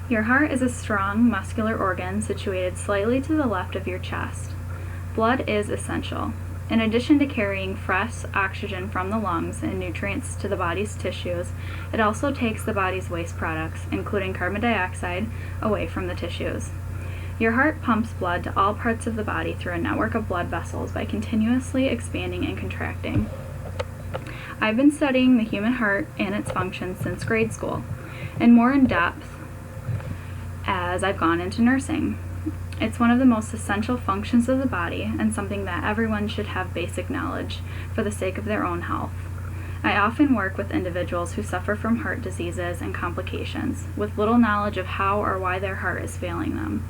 Your heart is a strong, muscular organ situated slightly to the left of your chest. Blood is essential. In addition to carrying fresh oxygen from the lungs and nutrients to the body's tissues, it also takes the body's waste products, including carbon dioxide, away from the tissues. Your heart pumps blood to all parts of the body through a network of blood vessels by continuously expanding and contracting. I've been studying the human heart and its functions since grade school, and more in depth as I've gone into nursing. It's one of the most essential functions of the body and something that everyone should have basic knowledge for the sake of their own health. I often work with individuals who suffer from heart diseases and complications, with little knowledge of how or why their heart is failing them.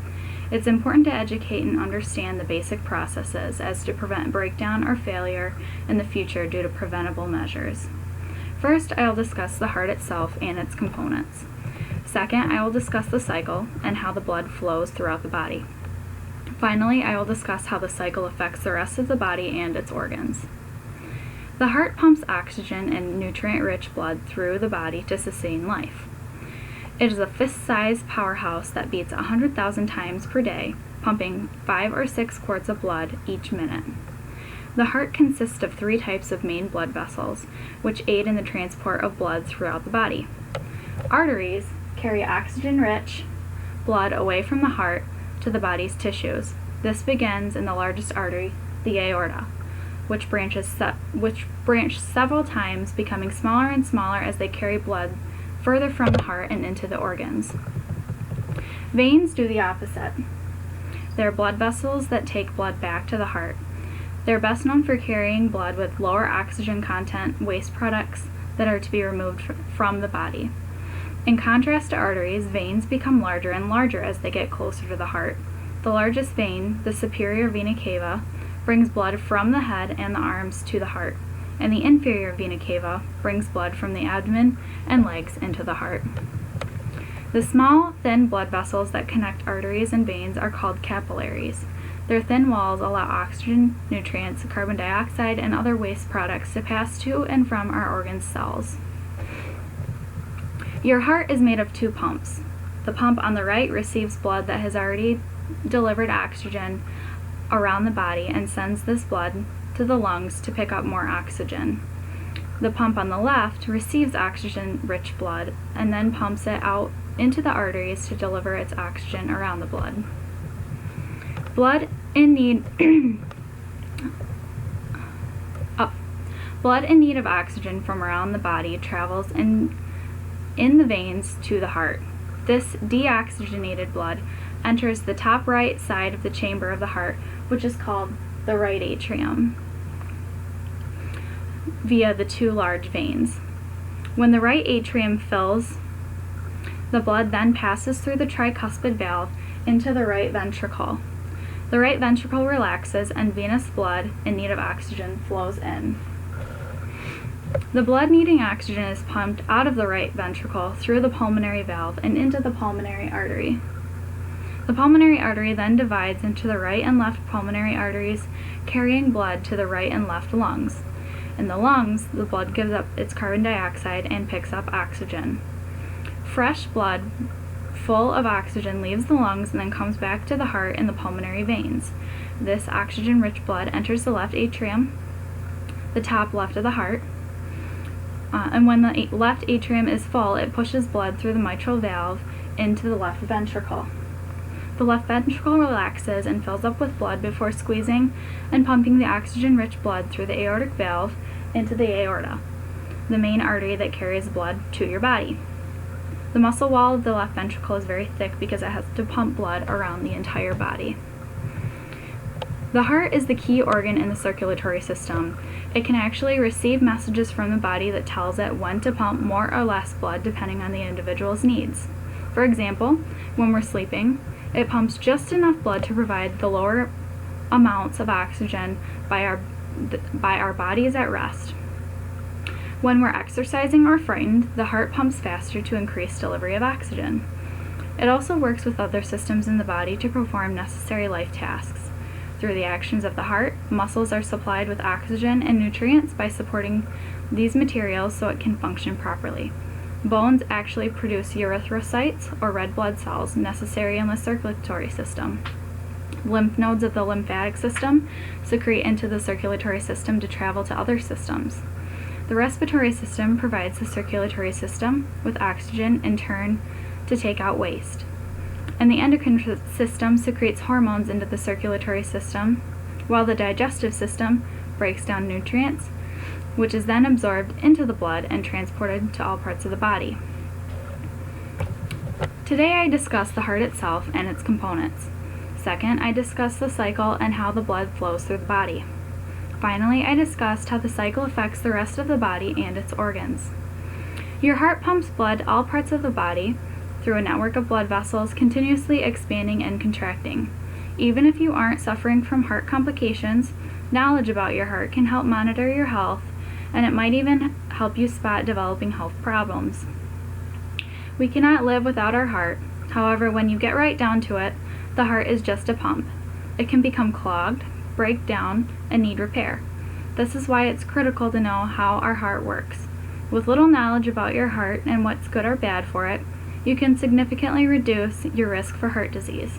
It's important to educate and understand the basic processes as to prevent breakdown or failure in the future due to preventable measures. First, I will discuss the heart itself and its components. Second, I will discuss the cycle and how the blood flows throughout the body. Finally, I will discuss how the cycle affects the rest of the body and its organs. The heart pumps oxygen and nutrient-rich blood through the body to sustain life. It is a fist-sized powerhouse that beats 100,000 times per day, pumping 5 or 6 quarts of blood each minute. The heart consists of 3 types of main blood vessels, which aid in the transport of blood throughout the body. Arteries carry oxygen-rich blood away from the heart to the body's tissues. This begins in the largest artery, the aorta, which branch several times, becoming smaller and smaller as they carry blood further from the heart and into the organs. Veins do the opposite. They're blood vessels that take blood back to the heart. They're best known for carrying blood with lower oxygen content waste products that are to be removed from the body. In contrast to arteries, veins become larger and larger as they get closer to the heart. The largest vein, the superior vena cava, brings blood from the head and the arms to the heart, and the inferior vena cava brings blood from the abdomen and legs into the heart. The small, thin blood vessels that connect arteries and veins are called capillaries. Their thin walls allow oxygen, nutrients, carbon dioxide, and other waste products to pass to and from our organ cells. Your heart is made of 2 pumps. The pump on the right receives blood that has already delivered oxygen around the body and sends this blood to the lungs to pick up more oxygen. The pump on the left receives oxygen-rich blood and then pumps it out into the arteries to deliver its oxygen around the blood. Blood in need of oxygen from around the body travels in the veins to the heart. This deoxygenated blood enters the top right side of the chamber of the heart, which is called the right atrium, via the 2 large veins. When the right atrium fills, the blood then passes through the tricuspid valve into the right ventricle. The right ventricle relaxes and venous blood in need of oxygen flows in. The blood needing oxygen is pumped out of the right ventricle through the pulmonary valve and into the pulmonary artery. The pulmonary artery then divides into the right and left pulmonary arteries, carrying blood to the right and left lungs. In the lungs, the blood gives up its carbon dioxide and picks up oxygen. Fresh blood full of oxygen leaves the lungs and then comes back to the heart in the pulmonary veins. This oxygen-rich blood enters the left atrium, the top left of the heart, and when the left atrium is full, it pushes blood through the mitral valve into the left ventricle. The left ventricle relaxes and fills up with blood before squeezing and pumping the oxygen-rich blood through the aortic valve into the aorta, the main artery that carries blood to your body. The muscle wall of the left ventricle is very thick because it has to pump blood around the entire body. The heart is the key organ in the circulatory system. It can actually receive messages from the body that tells it when to pump more or less blood depending on the individual's needs. For example, when we're sleeping, it pumps just enough blood to provide the lower amounts of oxygen by our bodies at rest. When we're exercising or frightened, the heart pumps faster to increase delivery of oxygen. It also works with other systems in the body to perform necessary life tasks. Through the actions of the heart, muscles are supplied with oxygen and nutrients by supporting these materials so it can function properly. Bones actually produce erythrocytes, or red blood cells, necessary in the circulatory system. Lymph nodes of the lymphatic system secrete into the circulatory system to travel to other systems. The respiratory system provides the circulatory system with oxygen in turn to take out waste. And the endocrine system secretes hormones into the circulatory system, while the digestive system breaks down nutrients, which is then absorbed into the blood and transported to all parts of the body. Today I discuss the heart itself and its components. Second, I discussed the cycle and how the blood flows through the body. Finally, I discussed how the cycle affects the rest of the body and its organs. Your heart pumps blood to all parts of the body through a network of blood vessels continuously expanding and contracting. Even if you aren't suffering from heart complications, knowledge about your heart can help monitor your health, and it might even help you spot developing health problems. We cannot live without our heart. However, when you get right down to it, the heart is just a pump. It can become clogged, break down, and need repair. This is why it's critical to know how our heart works. With little knowledge about your heart and what's good or bad for it, you can significantly reduce your risk for heart disease.